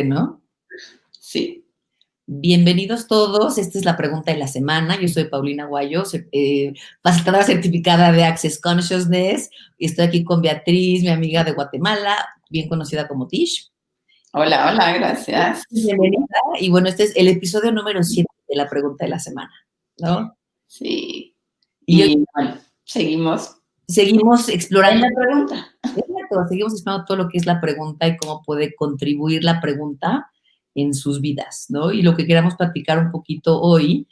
¿No? Sí. Bienvenidos todos, esta es la pregunta de la semana. Yo soy Paulina Guayo, facilitadora certificada de Access Consciousness, y estoy aquí con Beatriz, mi amiga de Guatemala, bien conocida como Tish. Hola, hola, gracias. Bienvenida. Y bueno, este es el episodio número 7 de la pregunta de la semana, ¿no? Sí. Y hoy Y bueno, seguimos seguimos en explorando, la pregunta. seguimos explorando todo lo que es la pregunta y cómo puede contribuir la pregunta en sus vidas, ¿no? Y lo que queramos platicar un poquito hoy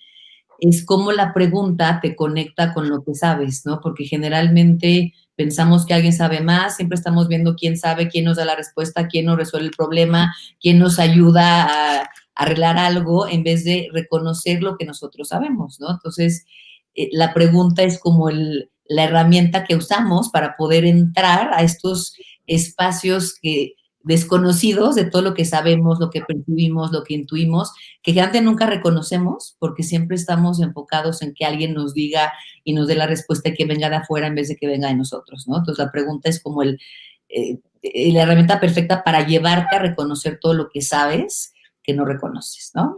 es cómo la pregunta te conecta con lo que sabes, ¿no? Porque generalmente pensamos que alguien sabe más, siempre estamos viendo quién sabe, quién nos da la respuesta, quién nos resuelve el problema, quién nos ayuda a arreglar algo, en vez de reconocer lo que nosotros sabemos, ¿no? Entonces, la pregunta es como la herramienta que usamos para poder entrar a estos espacios desconocidos de todo lo que sabemos, lo que percibimos, lo que intuimos, que antes nunca reconocemos porque siempre estamos enfocados en que alguien nos diga y nos dé la respuesta que venga de afuera en vez de que venga de nosotros, ¿no? Entonces la pregunta es como la herramienta perfecta para llevarte a reconocer todo lo que sabes que no reconoces, ¿no?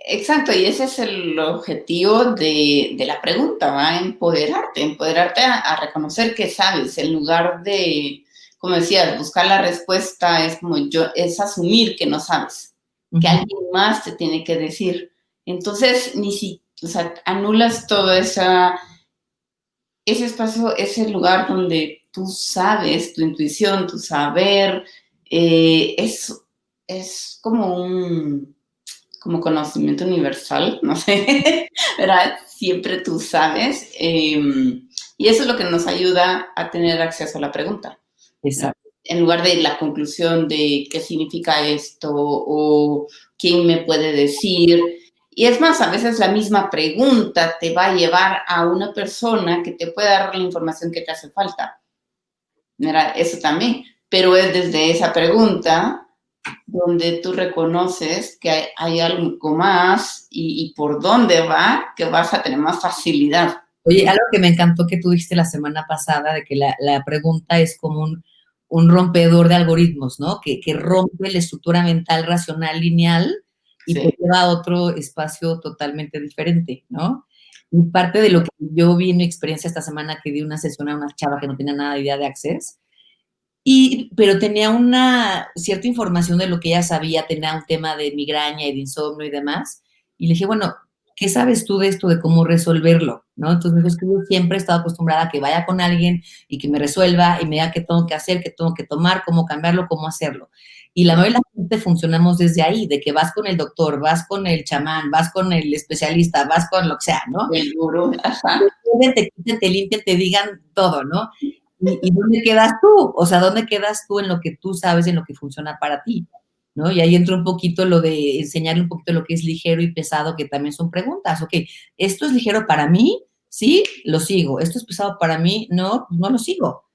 Exacto, y ese es el objetivo de la pregunta, ¿va? Empoderarte a reconocer que sabes, en lugar de, como decías, buscar la respuesta, es asumir que no sabes, que alguien más te tiene que decir. Entonces, o sea, anulas todo ese espacio, ese lugar donde tú sabes, tu intuición, tu saber, es como conocimiento universal, no sé, ¿verdad? Siempre tú sabes. Y eso es lo que nos ayuda a tener acceso a la pregunta. Exacto. En lugar de la conclusión de qué significa esto o quién me puede decir. Y es más, a veces la misma pregunta te va a llevar a una persona que te puede dar la información que te hace falta. ¿Verdad? Eso también. Pero es desde esa pregunta donde tú reconoces que hay algo más y por dónde va, que vas a tener más facilidad. Oye, algo que me encantó que tú dijiste la semana pasada, de que la pregunta es como un rompedor de algoritmos, ¿no? Que rompe la estructura mental racional lineal y Sí. te lleva a otro espacio totalmente diferente, ¿no? Y parte de lo que yo vi en mi experiencia esta semana, que di una sesión a una chava que no tenía nada de idea de Access, pero tenía una cierta información de lo que ella sabía, tenía un tema de migraña y de insomnio y demás, y le dije, bueno, ¿qué sabes tú de esto, de cómo resolverlo? ¿No? Entonces me dijo, es que yo siempre he estado acostumbrada a que vaya con alguien y que me resuelva y me diga qué tengo que hacer, qué tengo que tomar, cómo cambiarlo, cómo hacerlo. Y la mayoría de la gente funcionamos desde ahí, de que vas con el doctor, vas con el chamán, vas con el especialista, vas con lo que sea, ¿no? El gurú, ajá. Te quiten, te limpien, te digan todo, ¿no? ¿Y dónde quedas tú? O sea, ¿dónde quedas tú en lo que tú sabes, en lo que funciona para ti? ¿No? Y ahí entra un poquito lo de enseñarle un poquito lo que es ligero y pesado, que también son preguntas. Ok, ¿esto es ligero para mí? Sí, lo sigo. ¿Esto es pesado para mí? No, no lo sigo.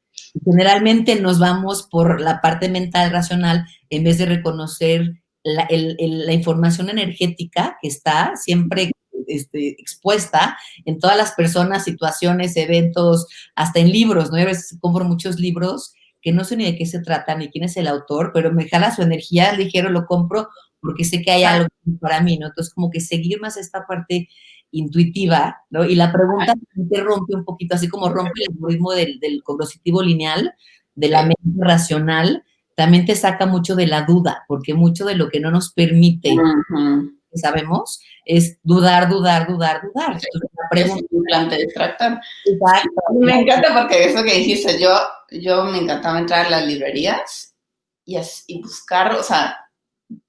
Generalmente nos vamos por la parte mental racional en vez de reconocer la información energética que está siempre expuesta en todas las personas, situaciones, eventos, hasta en libros, ¿no? Yo a veces compro muchos libros que no sé ni de qué se trata, ni quién es el autor, pero me jala su energía, ligero lo compro porque sé que hay algo para mí, ¿no? Entonces, como que seguir más esta parte intuitiva, ¿no? Y la pregunta te rompe un poquito, así como rompe el algoritmo del cognitivo lineal, de la mente racional, también te saca mucho de la duda, porque mucho de lo que no nos permite, que sabemos, es dudar, dudar, dudar, dudar. Entonces, la Es pregunta un plan de distractor. exacto. Me encanta porque eso que dijiste, yo me encantaba entrar a las librerías y buscar, o sea,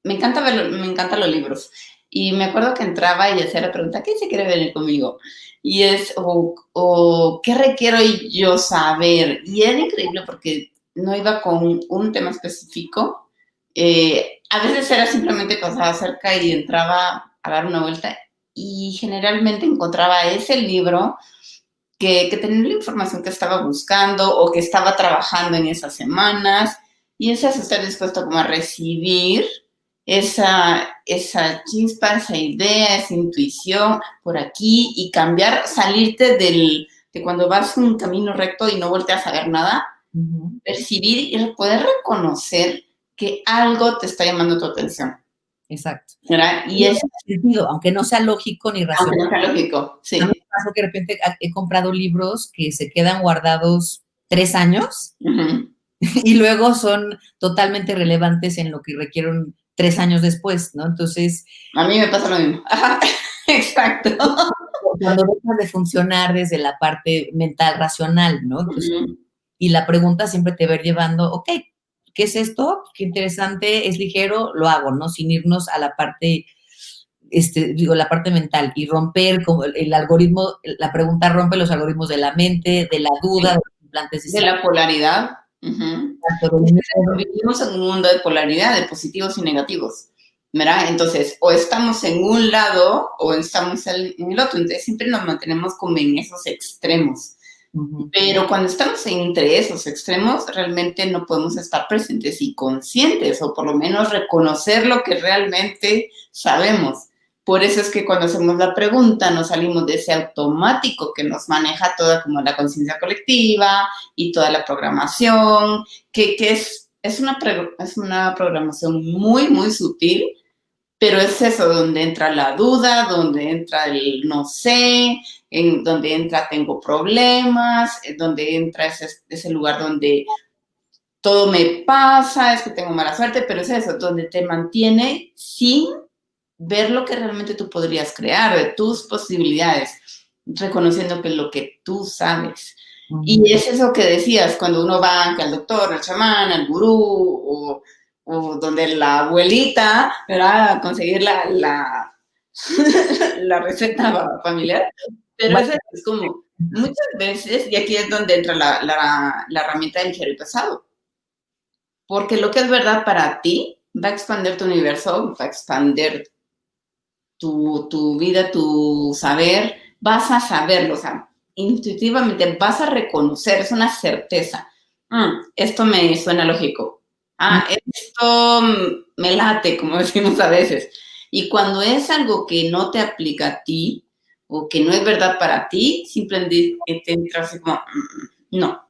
me encantan los libros. Y me acuerdo que entraba y hacía la pregunta, ¿quién se quiere venir conmigo? Y o ¿qué requiero yo saber? Y era increíble porque no iba con un tema específico. A veces era simplemente pasaba cerca y entraba a dar una vuelta y generalmente encontraba ese libro que tenía la información que estaba buscando o que estaba trabajando en esas semanas y ese es estar dispuesto como a recibir esa chispa, esa idea, esa intuición por aquí y cambiar, salirte de cuando vas un camino recto y no volteas a ver nada, percibir y poder reconocer que algo te está llamando tu atención, Exacto. ¿verdad? Y Tiene es, sentido, aunque no sea lógico ni aunque racional. no sea lógico, A mí me sí. pasó que de repente he comprado libros que se quedan guardados 3 años Ujú. y luego son totalmente relevantes en lo que requieren 3 años después, ¿no? Entonces, A mí me pasa lo mismo. Ajá, exacto. cuando dejas de funcionar desde la parte mental racional, ¿no? Entonces, Ujú. y la pregunta siempre te va a ir llevando, ok, ¿qué es esto? Qué interesante, es ligero, lo hago, ¿no? Sin irnos a la parte, digo, la parte mental y romper como el algoritmo, la pregunta rompe los algoritmos de la mente, de la duda, de Sí, los implantes de la polaridad. Ujú. Es que vivimos en un mundo de polaridad, de positivos y negativos, ¿verdad? Entonces, o estamos en un lado o estamos en el otro. Entonces, siempre nos mantenemos como en esos extremos. Pero cuando estamos entre esos extremos, realmente no podemos estar presentes y conscientes, o por lo menos reconocer lo que realmente sabemos. Por eso es que cuando hacemos la pregunta nos salimos de ese automático que nos maneja toda como la conciencia colectiva y toda la programación, que es una programación muy, muy sutil, pero es eso, donde entra la duda, donde entra el no sé, en donde entra tengo problemas, donde entra ese lugar donde todo me pasa, es que tengo mala suerte, pero es eso, donde te mantiene sin ver lo que realmente tú podrías crear, de tus posibilidades, reconociendo que es lo que tú sabes. Y es eso que decías, cuando uno va al doctor, al chamán, al gurú, o donde la abuelita, ¿verdad? A conseguir la receta familiar. Pero es como, muchas veces, y aquí es donde entra la herramienta del ligero y pesado, porque lo que es verdad para ti va a expandir tu universo, va a expandir tu vida, tu saber, vas a saberlo, o sea, intuitivamente vas a reconocer, es una certeza. Esto me suena lógico. Esto me late, como decimos a veces. Y cuando es algo que no te aplica a ti o que no es verdad para ti, simplemente te entras así como, no.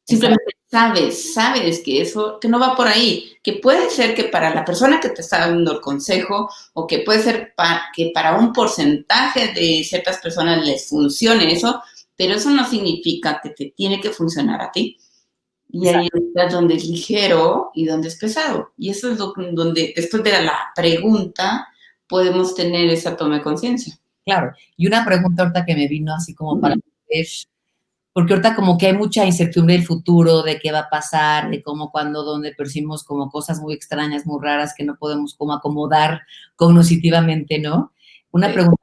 Simplemente sabes que eso, que no va por ahí, que puede ser que para la persona que te está dando el consejo o que puede ser que para un porcentaje de ciertas personas les funcione eso, pero eso no significa que te tiene que funcionar a ti. Y ahí es donde es ligero y donde es pesado. Y eso es donde después de la pregunta podemos tener esa toma de conciencia. Claro. Y una pregunta ahorita que me vino así como para ver, porque ahorita como que hay mucha incertidumbre del futuro, de qué va a pasar, de cómo, cuándo, dónde percibimos como cosas muy extrañas, muy raras que no podemos como acomodar cognitivamente, ¿no? Una pregunta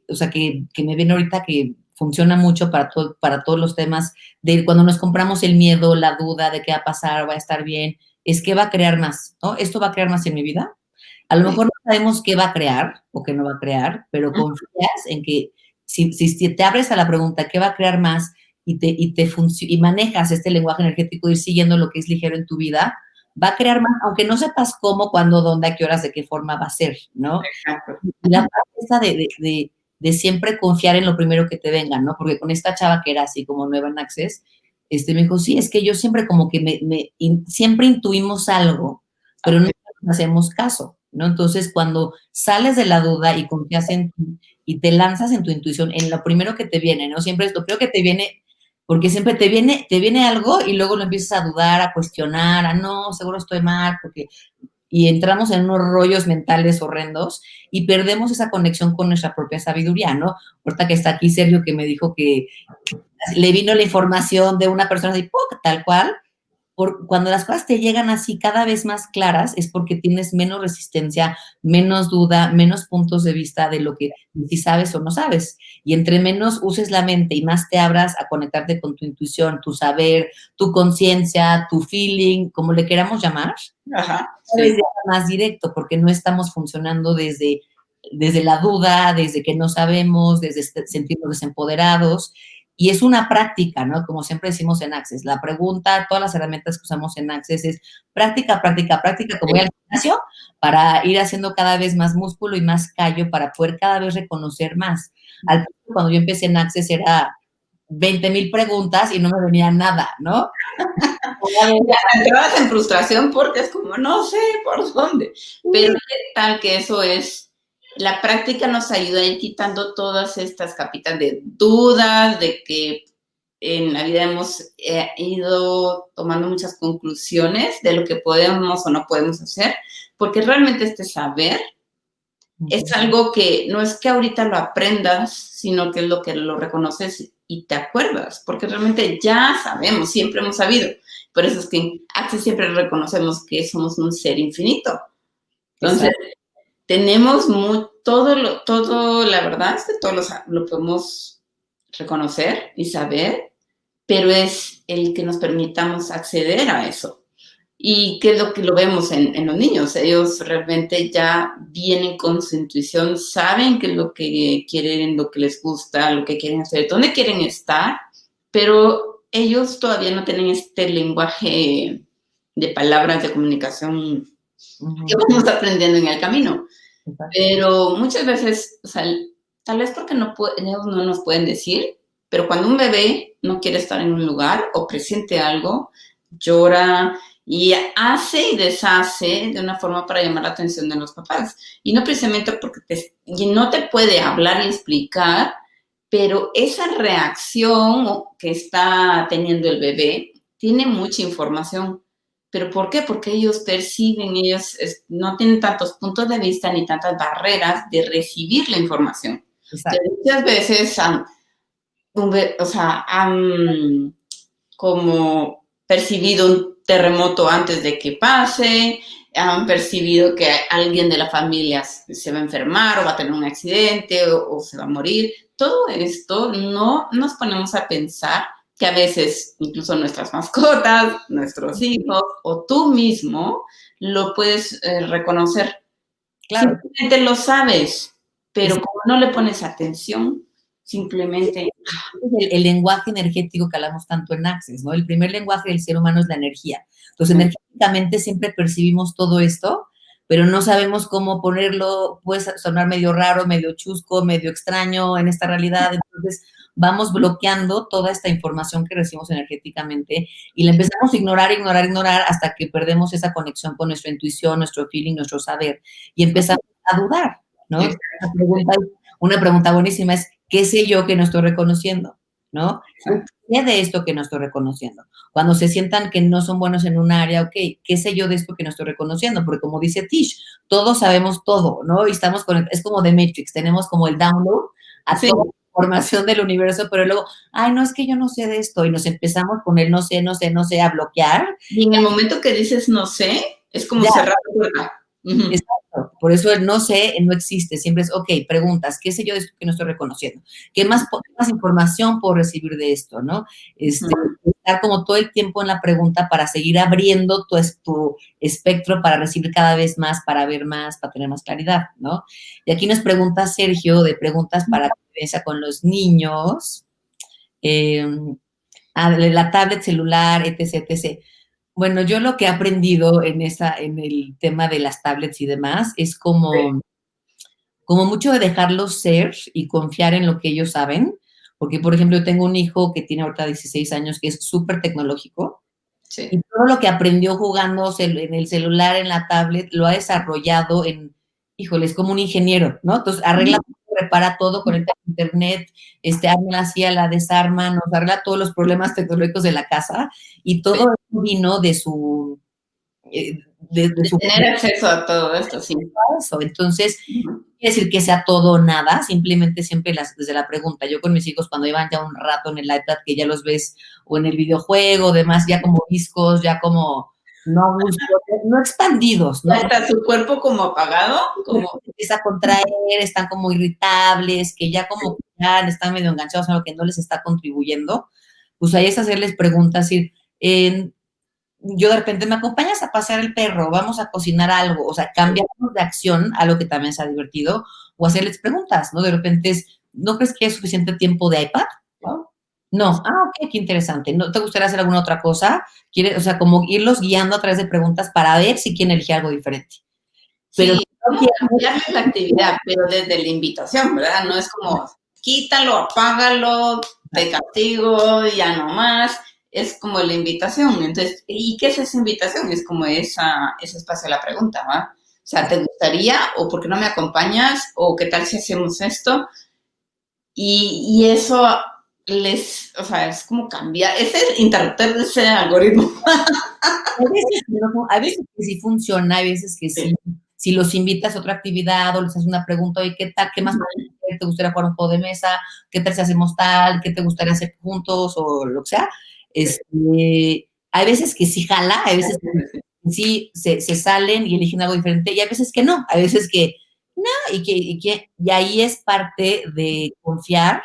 o sea, que me viene ahorita que funciona mucho para todos los temas de cuando nos compramos el miedo, la duda de qué va a pasar, va a estar bien, es qué va a crear más, ¿no? ¿Esto va a crear más en mi vida? A lo mejor no sabemos qué va a crear o qué no va a crear, pero confías en que si te abres a la pregunta qué va a crear más y manejas este lenguaje energético, ir siguiendo lo que es ligero en tu vida, va a crear más, aunque no sepas cómo, cuándo, dónde, a qué horas, de qué forma va a ser, ¿no? Exacto. Y la parte esa de siempre confiar en lo primero que te venga, ¿no? Porque con esta chava que era así como nueva en Access, me dijo, sí, es que yo siempre como que siempre intuimos algo, pero nunca nos hacemos caso, ¿no? Entonces, cuando sales de la duda y confías en ti y te lanzas en tu intuición, en lo primero que te viene, ¿no? Siempre es lo primero que te viene, porque siempre te viene algo y luego lo empiezas a dudar, a cuestionar, a no, seguro estoy mal, porque y entramos en unos rollos mentales horrendos y perdemos esa conexión con nuestra propia sabiduría, ¿no? Ahorita que está aquí Sergio que me dijo que le vino la información de una persona así, ¡puc! Tal cual, cuando las cosas te llegan así cada vez más claras es porque tienes menos resistencia, menos duda, menos puntos de vista de lo que si sabes o no sabes. Y entre menos uses la mente y más te abras a conectarte con tu intuición, tu saber, tu conciencia, tu feeling, como le queramos llamar, Ajá, cada vez sí. más directo, porque no estamos funcionando desde la duda, desde que no sabemos, desde sentirnos desempoderados. Y es una práctica, ¿no? Como siempre decimos en Access, la pregunta, todas las herramientas que usamos en Access es práctica, práctica, práctica, como voy al gimnasio, para ir haciendo cada vez más músculo y más callo, para poder cada vez reconocer más. Al principio, cuando yo empecé en Access, era 20,000 preguntas y no me venía nada, ¿no? Ya entrabas en frustración porque es como, no sé por dónde. Pero qué tal que eso es, la práctica nos ayuda a ir quitando todas estas capitas de dudas, de que en la vida hemos ido tomando muchas conclusiones de lo que podemos o no podemos hacer, porque realmente este saber es algo que no es que ahorita lo aprendas, sino que es lo que lo reconoces y te acuerdas, porque realmente ya sabemos, siempre hemos sabido. Por eso es que en Access siempre reconocemos que somos un ser infinito. Entonces, tenemos todo, la verdad es que todos lo podemos reconocer y saber, pero es el que nos permitamos acceder a eso. ¿Y qué es lo que lo vemos en los niños? Ellos realmente ya vienen con su intuición, saben qué es lo que quieren, lo que les gusta, lo que quieren hacer, dónde quieren estar, pero ellos todavía no tienen este lenguaje de palabras de comunicación que vamos aprendiendo en el camino. Pero muchas veces, o sea, tal vez porque ellos no nos pueden decir, pero cuando un bebé no quiere estar en un lugar o presiente algo, llora y hace y deshace de una forma para llamar la atención de los papás. Y no precisamente porque y no te puede hablar y explicar, pero esa reacción que está teniendo el bebé tiene mucha información. ¿Pero por qué? Porque ellos perciben, ellos no tienen tantos puntos de vista ni tantas barreras de recibir la información. Muchas veces han como percibido un terremoto antes de que pase, han percibido que alguien de la familia se va a enfermar o va a tener un accidente o se va a morir. Todo esto no nos ponemos a pensar que a veces incluso nuestras mascotas, nuestros hijos o tú mismo lo puedes reconocer. Claro. Simplemente lo sabes, pero como no le pones atención, simplemente... El lenguaje energético que hablamos tanto en Access, ¿no? El primer lenguaje del ser humano es la energía. Entonces, energéticamente siempre percibimos todo esto, pero no sabemos cómo ponerlo, puede sonar medio raro, medio chusco, medio extraño en esta realidad. Entonces, vamos bloqueando toda esta información que recibimos energéticamente y la empezamos a ignorar hasta que perdemos esa conexión con nuestra intuición, nuestro feeling, nuestro saber y empezamos a dudar, ¿no? Una pregunta buenísima es, ¿qué sé yo que no estoy reconociendo? ¿No? ¿Qué de esto que no estoy reconociendo? Cuando se sientan que no son buenos en un área, ok, ¿qué sé yo de esto que no estoy reconociendo? Porque como dice Tish, todos sabemos todo, ¿no? Y estamos es como de Matrix, tenemos como el download a toda la información del universo, pero luego, ay, no, es que yo no sé de esto, y nos empezamos con el no sé, a bloquear. Y en el momento que dices no sé, es como cerrar la puerta. Exacto, por eso el no sé no existe, siempre es, ok, preguntas, ¿qué sé yo de esto que no estoy reconociendo? ¿Qué más información puedo recibir de esto, no? Estar como todo el tiempo en la pregunta para seguir abriendo tu espectro para recibir cada vez más, para ver más, para tener más claridad, ¿no? Y aquí nos pregunta Sergio de preguntas para convivencia con los niños, la tablet, celular, etc., etc. Bueno, yo lo que he aprendido en el tema de las tablets y demás es como mucho de dejarlos ser y confiar en lo que ellos saben, porque, por ejemplo, yo tengo un hijo que tiene ahorita 16 años que es súper tecnológico y todo lo que aprendió jugando en el celular, en la tablet, lo ha desarrollado híjole, es como un ingeniero, ¿no? Entonces, arregla todo, repara todo, conecta a internet, arma así, la desarma, nos arregla todos los problemas tecnológicos de la casa y todo eso vino de su... de tener acceso a todo esto, sí. Entonces, quiere decir que sea todo o nada, simplemente siempre desde la pregunta. Yo con mis hijos, cuando llevan ya un rato en el iPad, que ya los ves, o en el videojuego, demás, ya como viscos, ya como no expandidos, ¿no? Hasta su cuerpo como apagado, como empieza a contraer, están como irritables, que ya como ya están medio enganchados a lo que no les está contribuyendo, pues ahí es hacerles preguntas, decir, yo de repente, ¿me acompañas a pasear el perro? Vamos a cocinar algo, o sea, cambiamos de acción a lo que también se ha divertido, o hacerles preguntas, ¿no? De repente ¿no crees que hay suficiente tiempo de iPad? No, ok, qué interesante. ¿No te gustaría hacer alguna otra cosa? O sea, como irlos guiando a través de preguntas para ver si quieren elegir algo diferente. Pero sí, no cambiarles la actividad, pero desde la invitación, ¿verdad? No es como, quítalo, apágalo, te castigo, ya no más. Es como la invitación. Entonces, ¿y qué es esa invitación? Es como ese espacio de la pregunta, ¿va? O sea, ¿te gustaría? ¿O por qué no me acompañas? ¿O qué tal si hacemos esto? Y eso o sea, es como cambiar, es el interrumpir ese algoritmo. A veces que sí funciona, hay veces que sí. Si los invitas a otra actividad o les haces una pregunta, oye, ¿qué tal? ¿Qué más te gustaría jugar un juego de mesa? ¿Qué tal si hacemos tal? ¿Qué te gustaría hacer juntos? O lo que sea. Hay veces que sí jala, hay veces que sí se salen y eligen algo diferente, y hay veces que no, hay veces que no, y ahí es parte de confiar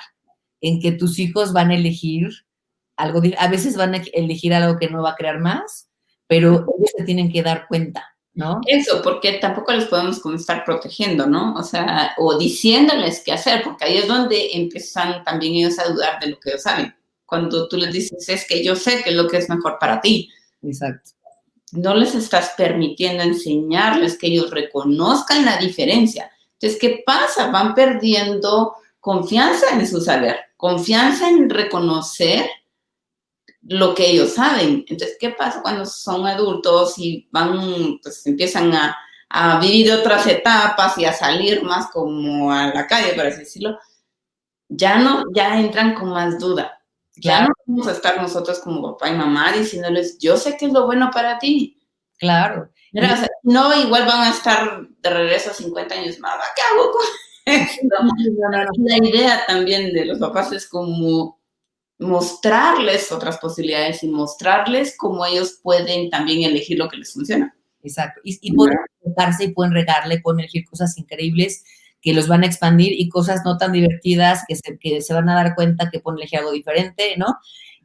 en que tus hijos van a elegir algo, a veces van a elegir algo que no va a crear más, pero ellos se tienen que dar cuenta, ¿no? Eso, porque tampoco les podemos como estar protegiendo, ¿no? O sea, o diciéndoles qué hacer, porque ahí es donde empiezan también ellos a dudar de lo que ellos saben. Cuando tú les dices, es que yo sé que es lo que es mejor para ti. Exacto. No les estás permitiendo enseñarles que ellos reconozcan la diferencia. Entonces, ¿qué pasa? Van perdiendo confianza en su saber, confianza en reconocer lo que ellos saben. Entonces, ¿qué pasa cuando son adultos y van, pues empiezan a vivir otras etapas y a salir más como a la calle, por así decirlo? Ya entran con más duda. Ya no vamos a estar nosotros como papá y mamá diciéndoles, yo sé que es lo bueno para ti. Claro. Mira, o sea, no, igual van a estar de regreso a 50 años más. ¿Qué hago con esto? No. La idea también de los papás es como mostrarles otras posibilidades y mostrarles cómo ellos pueden también elegir lo que les funciona. Exacto. Y pueden equivocarse y pueden regarle, pueden elegir cosas increíbles que los van a expandir y cosas no tan divertidas que se van a dar cuenta que pueden elegir algo diferente, ¿no?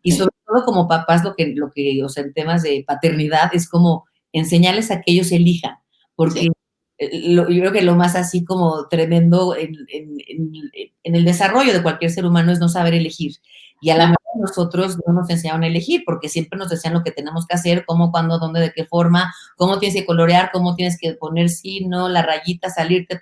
Y sobre todo como papás, o sea, en temas de paternidad es como enseñarles a que ellos elijan, porque yo creo que lo más así como tremendo en el desarrollo de cualquier ser humano es no saber elegir. Y a la mejor nosotros no nos enseñaron a elegir, porque siempre nos decían lo que tenemos que hacer, cómo, cuándo, dónde, de qué forma, cómo tienes que colorear, cómo tienes que poner sí, no, la rayita, salirte,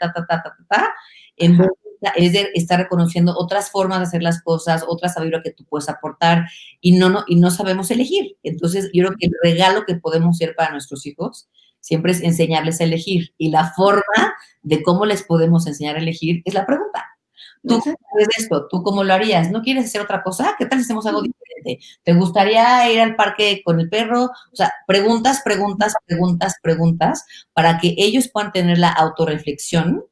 en vez de estar reconociendo otras formas de hacer las cosas, otra sabiduría que tú puedes aportar, y no sabemos elegir. Entonces, yo creo que el regalo que podemos hacer para nuestros hijos siempre es enseñarles a elegir, y la forma de cómo les podemos enseñar a elegir es la pregunta. ¿Tú qué sabes de esto? ¿Tú cómo lo harías? ¿No quieres hacer otra cosa? ¿Qué tal si hacemos algo diferente? ¿Te gustaría ir al parque con el perro? O sea, preguntas para que ellos puedan tener la autorreflexión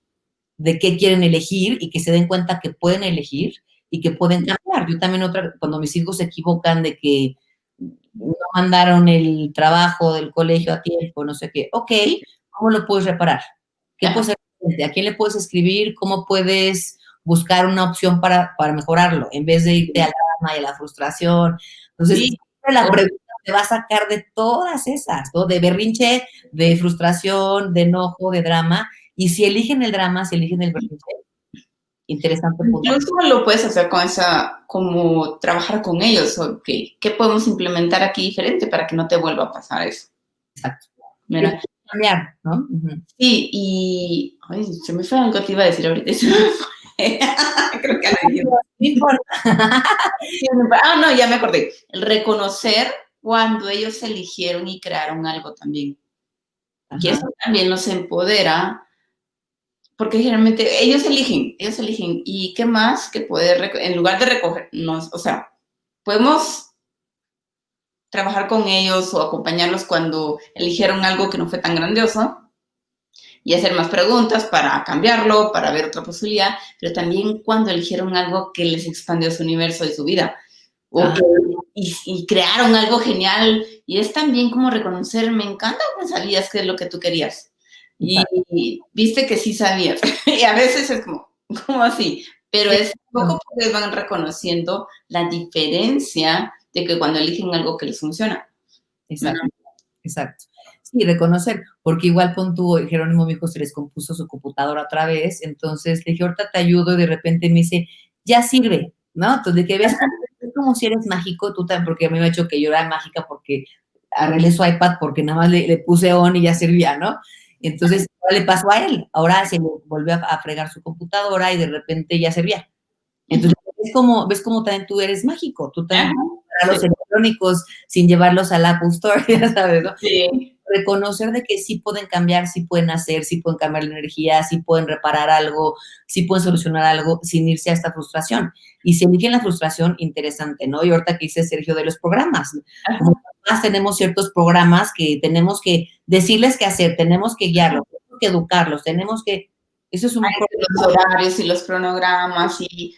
de qué quieren elegir y que se den cuenta que pueden elegir y que pueden cambiar. Yo también cuando mis hijos se equivocan de que no mandaron el trabajo del colegio a tiempo, no sé qué, ok, ¿cómo lo puedes reparar? ¿Qué puedes hacer? ¿A quién le puedes escribir? ¿Cómo puedes buscar una opción para mejorarlo, en vez de irte al drama y a la frustración? Entonces, la pregunta te va a sacar de todas esas, ¿no? De berrinche, de frustración, de enojo, de drama. Y si eligen el drama, si eligen el berrinche, interesante punto. Incluso lo puedes hacer con como trabajar con ellos, o ¿qué podemos implementar aquí diferente para que no te vuelva a pasar eso? Exacto. Mira. Cambiar, ¿no? Sí, y ay, se me fue algo que iba a decir ahorita. Creo que no importa. No, ya me acordé. El reconocer cuando ellos eligieron y crearon algo también. Ajá. Que eso también los empodera, porque generalmente ellos eligen. ¿Y qué más que poder, en lugar de recogernos, o sea, podemos trabajar con ellos o acompañarlos cuando eligieron algo que no fue tan grandioso y hacer más preguntas para cambiarlo, para ver otra posibilidad, pero también cuando eligieron algo que les expandió su universo y su vida. Y crearon algo genial. Y es también como reconocer, me encanta que sabías qué es lo que tú querías. Y viste que sí sabías. Y a veces es como así. Pero es poco porque van reconociendo la diferencia de que cuando eligen algo que les funciona. Exacto, exacto. Sí, reconocer, porque igual con tu Jerónimo, mi hijo, se les compuso su computadora otra vez, entonces le dije, ahorita te ayudo, y de repente me dice, ya sirve, ¿no? Entonces, de que ves, es como si eres mágico, tú también, porque a mí me ha hecho que yo era mágica porque arreglé su iPad porque nada más le puse on y ya servía, ¿no? Entonces, ahora le pasó a él, ahora se le volvió a fregar su computadora y de repente ya servía. Entonces, ves como también tú eres mágico, tú también Ajá, los electrónicos sin llevarlos al Apple Store, ya sabes, ¿no? sí. Reconocer de que sí pueden cambiar, sí pueden hacer, sí pueden cambiar la energía, sí pueden reparar algo, sí pueden solucionar algo sin irse a esta frustración. Y si eligen la frustración, interesante, ¿no? Y ahorita que dice Sergio de los programas, como más tenemos ciertos programas que tenemos que decirles qué hacer, tenemos que guiarlos, tenemos que educarlos, tenemos que... Eso es un Los horarios y los cronogramas y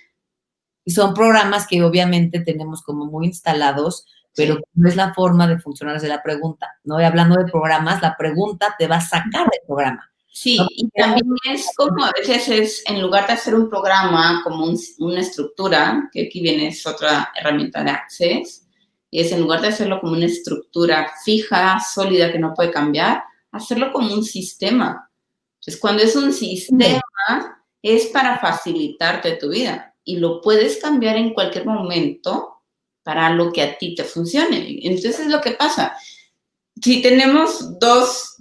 son programas que obviamente tenemos como muy instalados, pero sí. no es la forma de funcionar desde la pregunta, ¿no? Y hablando de programas, la pregunta te va a sacar del programa, ¿no? Sí, y también es como a veces es, en lugar de hacer un programa como una estructura, que aquí viene es otra herramienta de Access, y es en lugar de hacerlo como una estructura fija, sólida, que no puede cambiar, hacerlo como un sistema. Entonces, cuando es un sistema, es para facilitarte tu vida y lo puedes cambiar en cualquier momento para lo que a ti te funcione. Entonces, lo que pasa, si tenemos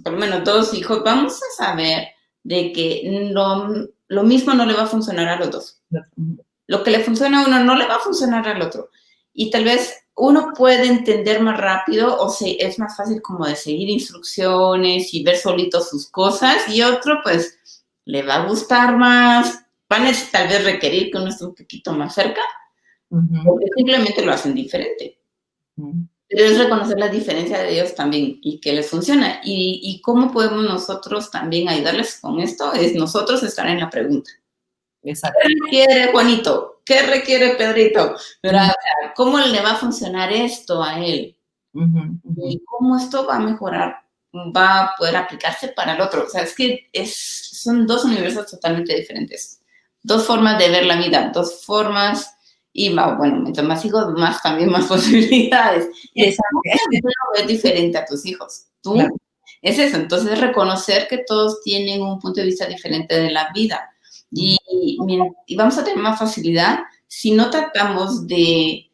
por lo menos dos hijos, vamos a saber de que lo mismo no le va a funcionar a los dos. Lo que le funciona a uno no le va a funcionar al otro. Y tal vez uno puede entender más rápido o es más fácil como de seguir instrucciones y ver solito sus cosas y otro pues le va a gustar más, van a tal vez requerir que uno esté un poquito más cerca, porque simplemente lo hacen diferente. Pero es reconocer la diferencia de ellos también y que les funciona. Y cómo podemos nosotros también ayudarles con esto, es nosotros estar en la pregunta. Exacto. ¿Qué requiere Juanito? ¿Qué requiere Pedrito? ¿Verdad? ¿Cómo le va a funcionar esto a él? Y cómo esto va a mejorar, va a poder aplicarse para el otro. O sea, es que son dos universos totalmente diferentes. Dos formas de ver la vida, dos formas, y bueno, mientras más hijos, más también más posibilidades. Y tú lo ves diferente a tus hijos. Tú, claro. Es eso. Entonces, reconocer que todos tienen un punto de vista diferente de la vida. Y vamos a tener más facilidad si no tratamos de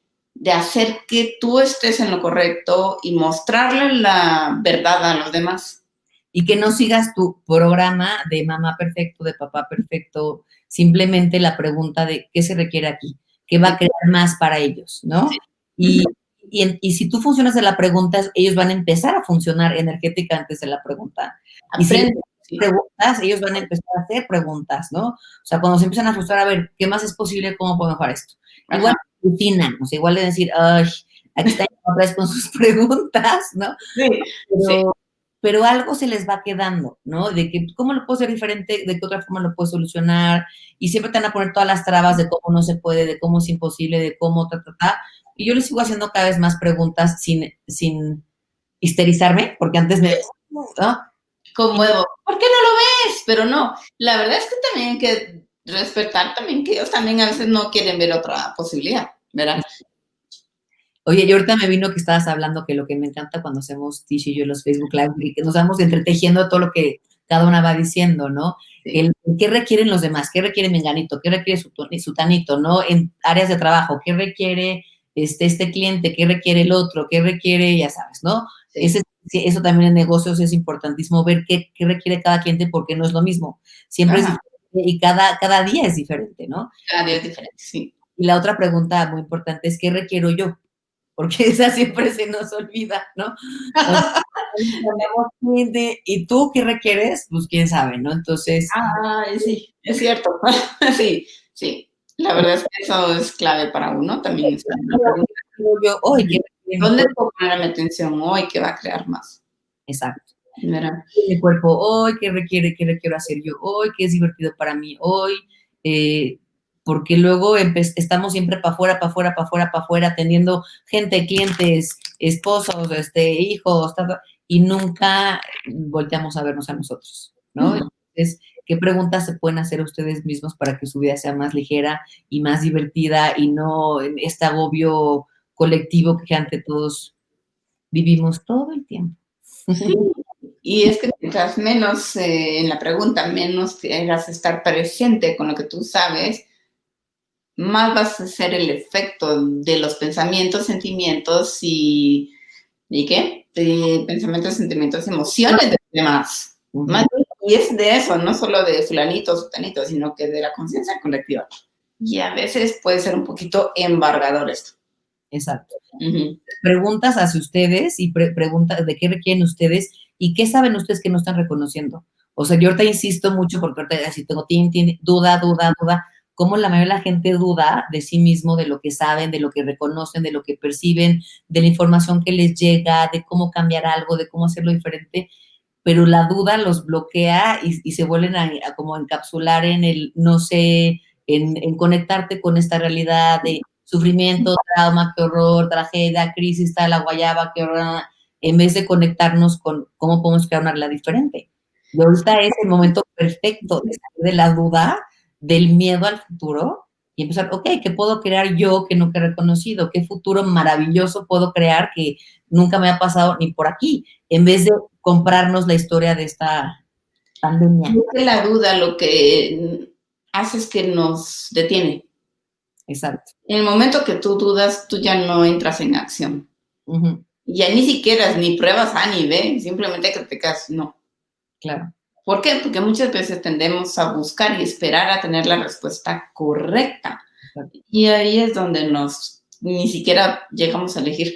hacer que tú estés en lo correcto y mostrarle la verdad a los demás. Y que no sigas tu programa de mamá perfecto, de papá perfecto, simplemente la pregunta de qué se requiere aquí, qué va a crear más para ellos, ¿no? Sí. Y si tú funcionas de la pregunta, ellos van a empezar a funcionar energética antes de la pregunta. Aprende. Y si preguntas, ellos van a empezar a hacer preguntas, ¿no? O sea, cuando se empiezan a frustrar, a ver, ¿qué más es posible? ¿Cómo puedo mejorar esto? Ajá. Igual rutinan, o sea, igual de decir, ay, aquí están otra vez con sus preguntas, ¿no? Sí, pero algo se les va quedando, ¿no? De que, ¿cómo lo puedo hacer diferente? ¿De qué otra forma lo puedo solucionar? Y siempre te van a poner todas las trabas de cómo no se puede, de cómo es imposible, de cómo, Y yo les sigo haciendo cada vez más preguntas sin histerizarme, porque antes ¿no? Como, ¿por qué no lo ves? Pero no, la verdad es que también hay que respetar también que ellos también a veces no quieren ver otra posibilidad, ¿verdad? Oye, y ahorita me vino que estabas hablando que lo que me encanta cuando hacemos Tish y yo los Facebook Live, y que nos vamos entretejiendo todo lo que cada una va diciendo, ¿no? Sí. ¿Qué requieren los demás? ¿Qué requiere Menganito? ¿Qué requiere Sutanito, ¿no? En áreas de trabajo, ¿qué requiere este cliente? ¿Qué requiere el otro? ¿Qué requiere, ya sabes, ¿no? Sí. Eso también en negocios es importantísimo, ver qué requiere cada cliente porque no es lo mismo. Siempre es diferente y cada día es diferente, ¿no? Cada día es diferente, sí. Y la otra pregunta muy importante es, ¿qué requiero yo? Porque esa siempre se nos olvida, ¿no? ¿Y tú qué requieres? Pues quién sabe, ¿no? Entonces... sí, es cierto. Sí, sí. La verdad es que eso es clave para uno también. ¿Dónde puedo poner mi atención hoy que va a crear más? Exacto. Mira. Mi cuerpo hoy, qué requiero hacer yo hoy, qué es divertido para mí hoy, porque luego estamos siempre para afuera, teniendo gente, clientes, esposos, hijos, y nunca volteamos a vernos a nosotros, ¿no? Entonces, ¿qué preguntas se pueden hacer ustedes mismos para que su vida sea más ligera y más divertida y no este agobio colectivo que ante todos vivimos todo el tiempo? Sí. Y es que mientras menos en la pregunta, menos quieras estar presente con lo que tú sabes, más vas a hacer el efecto de los pensamientos, sentimientos y ¿qué? De pensamientos, sentimientos, emociones de los demás. Y es de eso, no solo de fulanito o sutanito, sino que de la conciencia colectiva. Y a veces puede ser un poquito embargador esto. Exacto. Preguntas hacia ustedes y preguntas de qué requieren ustedes y qué saben ustedes que no están reconociendo. O sea, yo ahorita insisto mucho porque ahorita así tengo duda, cómo la mayoría de la gente duda de sí mismo, de lo que saben, de lo que reconocen, de lo que perciben, de la información que les llega, de cómo cambiar algo, de cómo hacerlo diferente, pero la duda los bloquea y se vuelven a como encapsular en el no sé, en conectarte con esta realidad de sufrimiento, trauma, qué horror, tragedia, crisis, está la guayaba, qué horror, en vez de conectarnos con cómo podemos crear una realidad diferente. Y ahorita es el momento perfecto de salir de la duda, del miedo al futuro y empezar, ok, ¿qué puedo crear yo que nunca he reconocido? ¿Qué futuro maravilloso puedo crear que nunca me ha pasado ni por aquí? En vez de comprarnos la historia de esta pandemia. La duda lo que hace es que nos detiene. Exacto. En el momento que tú dudas, tú ya no entras en acción. Ya ni siquiera ni pruebas A ni B, simplemente que te quedas, no. Claro. ¿Por qué? Porque muchas veces tendemos a buscar y esperar a tener la respuesta correcta. Exacto. Y ahí es donde ni siquiera llegamos a elegir,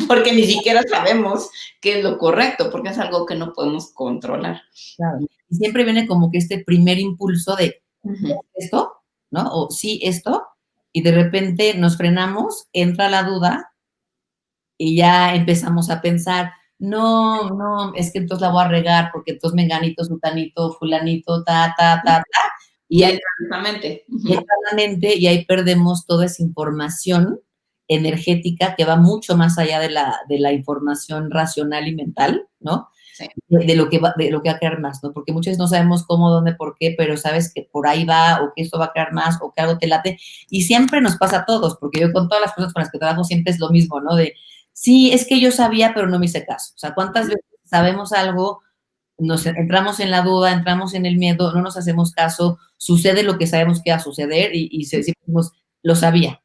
porque ni siquiera sabemos qué es lo correcto, porque es algo que no podemos controlar. Claro. Y siempre viene como que este primer impulso de esto, ¿no? O sí, esto, y de repente nos frenamos, entra la duda y ya empezamos a pensar, no, es que entonces la voy a regar porque entonces menganito, sutanito, fulanito, y ahí, y ahí perdemos toda esa información energética que va mucho más allá de la información racional y mental, ¿no? Sí. De lo que va a crear más, ¿no? Porque muchas veces no sabemos cómo, dónde, por qué, pero sabes que por ahí va, o que esto va a crear más, o que algo te late, y siempre nos pasa a todos, porque yo con todas las cosas con las que trabajo siempre es lo mismo, ¿no? De, sí, es que yo sabía, pero no me hice caso. O sea, ¿cuántas veces sabemos algo, nos entramos en la duda, entramos en el miedo, no nos hacemos caso, sucede lo que sabemos que va a suceder y decimos, lo sabía.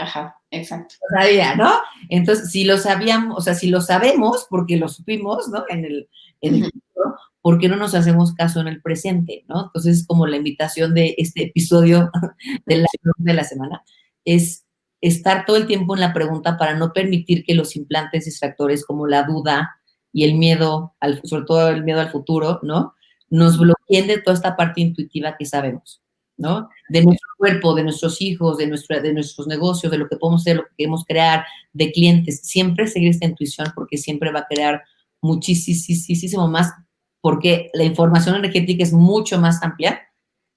Ajá, exacto. Lo sabía, ¿no? Entonces, si lo sabíamos, o sea, si lo sabemos porque lo supimos, ¿no? En el futuro, ¿por qué no nos hacemos caso en el presente, ¿no? Entonces, es como la invitación de este episodio de la semana, es estar todo el tiempo en la pregunta para no permitir que los implantes distractores como la duda y el miedo, sobre todo el miedo al futuro, ¿no? Nos bloqueen de toda esta parte intuitiva que sabemos, ¿no? De nuestro cuerpo, de nuestros hijos, de nuestros negocios, de lo que podemos hacer, lo que queremos crear, de clientes. Siempre seguir esta intuición porque siempre va a crear muchísimo más, porque la información energética es mucho más amplia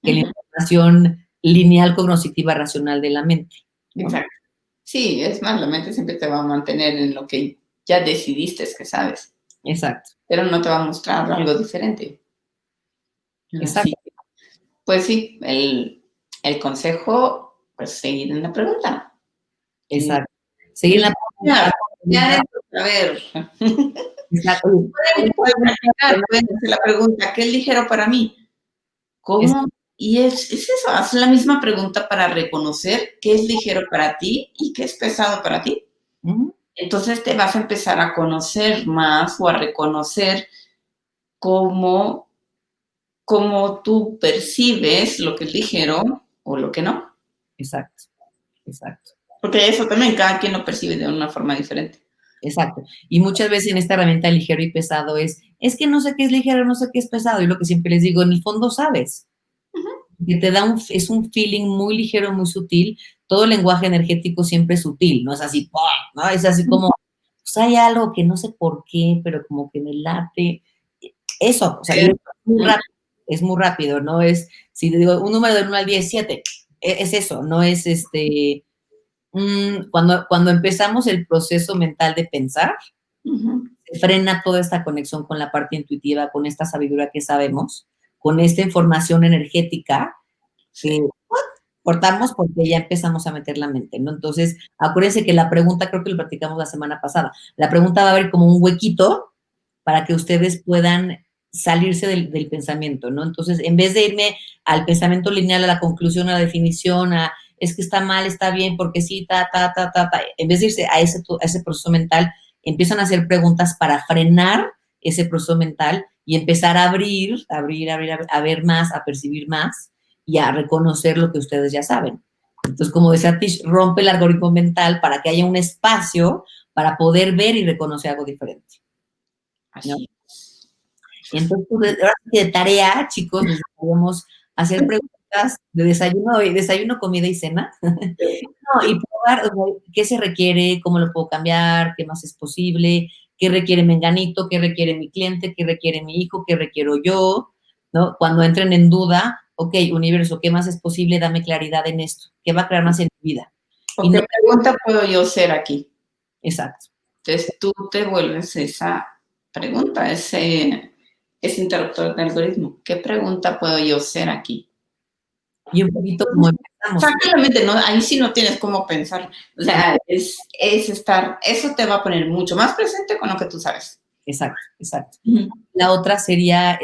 que la información lineal, cognitiva, racional de la mente, ¿no? Exacto. Sí, es más, la mente siempre te va a mantener en lo que ya decidiste que sabes. Exacto. Pero no te va a mostrar algo diferente. Exacto. Así, pues sí, el consejo, pues seguir en la pregunta. Exacto. Seguir en la pregunta. A ver. Exacto. Pueden hacer la pregunta, ¿qué es ligero para mí? ¿Cómo? Y es eso, haz la misma pregunta para reconocer qué es ligero para ti y qué es pesado para ti. Entonces te vas a empezar a conocer más o a reconocer cómo tú percibes lo que es ligero o lo que no. Exacto, exacto. Porque eso también cada quien lo percibe de una forma diferente. Exacto. Y muchas veces en esta herramienta ligero y pesado es que no sé qué es ligero, no sé qué es pesado. Y lo que siempre les digo, en el fondo sabes. Que te da es un feeling muy ligero, muy sutil. Todo el lenguaje energético siempre es sutil, no es así, ¿no? Es así como, pues hay algo que no sé por qué, pero como que me late. Eso, o sea, es muy rápido, ¿no? Es, si te digo un número del 1 al 10, 7, es eso, no es cuando empezamos el proceso mental de pensar, se frena toda esta conexión con la parte intuitiva, con esta sabiduría que sabemos, con esta información energética que cortamos porque ya empezamos a meter la mente, ¿no? Entonces, acuérdense que la pregunta, creo que lo platicamos la semana pasada, la pregunta va a haber como un huequito para que ustedes puedan salirse del pensamiento, ¿no? Entonces, en vez de irme al pensamiento lineal, a la conclusión, a la definición, es que está mal, está bien, porque sí, en vez de irse a ese proceso mental, empiezan a hacer preguntas para frenar ese proceso mental y empezar a abrir, a ver más, a percibir más y a reconocer lo que ustedes ya saben. Entonces, como decía Tish, rompe el algoritmo mental para que haya un espacio para poder ver y reconocer algo diferente, ¿no? Así. Entonces, pues, ahora sí que de tarea, chicos, les podemos hacer preguntas de desayuno, comida y cena. No, y probar, o sea, qué se requiere, cómo lo puedo cambiar, qué más es posible, qué requiere menganito, qué requiere mi cliente, qué requiere mi hijo, qué requiero yo, ¿no? Cuando entren en duda, ok, universo, ¿qué más es posible? Dame claridad en esto. ¿Qué va a crear más en mi vida? ¿O qué pregunta puedo yo ser aquí? Exacto. Entonces tú te vuelves esa pregunta, ese interruptor de algoritmo. ¿Qué pregunta puedo yo ser aquí? Y un poquito como empezamos. Exactamente, ¿no? Ahí sí no tienes cómo pensar. O sea, es estar, eso te va a poner mucho más presente con lo que tú sabes. Exacto, exacto. La otra sería,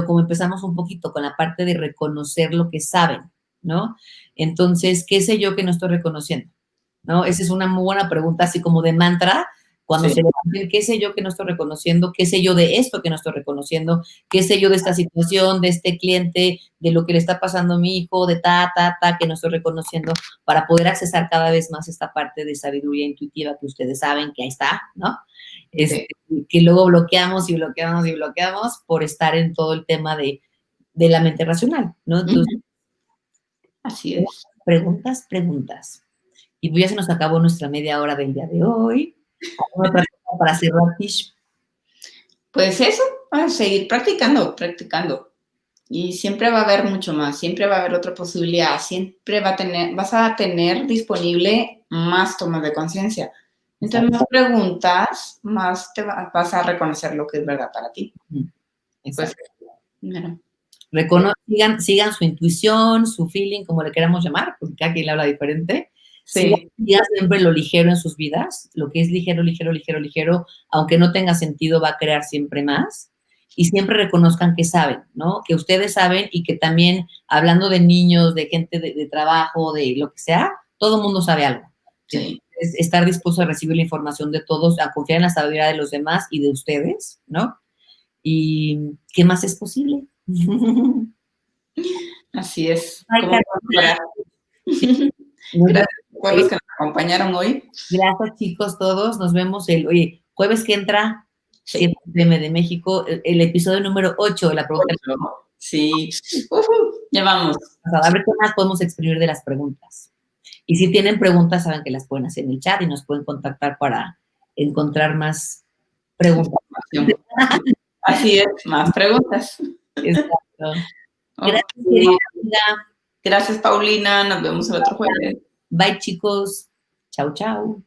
como empezamos un poquito con la parte de reconocer lo que saben, ¿no? Entonces, ¿qué sé yo que no estoy reconociendo? ¿No? Esa es una muy buena pregunta, así como de mantra, cuando se levanten, ¿qué sé yo que no estoy reconociendo? ¿Qué sé yo de esto que no estoy reconociendo? ¿Qué sé yo de esta situación, de este cliente, de lo que le está pasando a mi hijo, de que no estoy reconociendo, para poder accesar cada vez más esta parte de sabiduría intuitiva que ustedes saben que ahí está, ¿no? Que luego bloqueamos y bloqueamos y bloqueamos por estar en todo el tema de la mente racional, ¿no? Entonces, así es. Preguntas. Y pues ya se nos acabó nuestra media hora del día de hoy. ¿Alguna otra cosa para cerrar, Tish? Pues eso, a seguir practicando, practicando. Y siempre va a haber mucho más, siempre va a haber otra posibilidad, siempre vas a tener disponible más tomas de conciencia. Entonces, más preguntas, más vas a reconocer lo que es verdad para ti. Exacto. Pues, mira. Sigan su intuición, su feeling, como le queramos llamar, porque cada quien le habla diferente. Sí. Sigan siempre lo ligero en sus vidas, lo que es ligero, ligero, ligero, ligero, aunque no tenga sentido, va a crear siempre más. Y siempre reconozcan que saben, ¿no? Que ustedes saben y que también, hablando de niños, de gente de trabajo, de lo que sea, todo el mundo sabe algo. Sí. Es estar dispuesto a recibir la información de todos, a confiar en la sabiduría de los demás y de ustedes, ¿no? ¿Y qué más es posible? Así es. Ay, Gracias a todos los que nos acompañaron hoy. Gracias, chicos, todos. Nos vemos el jueves que entra, 7 PM de México, el episodio número 8 de la pregunta. Sí. Ya vamos. A ver qué más podemos exprimir de las preguntas. Y si tienen preguntas, saben que las pueden hacer en el chat y nos pueden contactar para encontrar más preguntas. Así es, más preguntas. Exacto. Gracias, Okay. querida. Gracias, Paulina. Nos vemos el otro jueves. Bye, chicos. Chau, chau.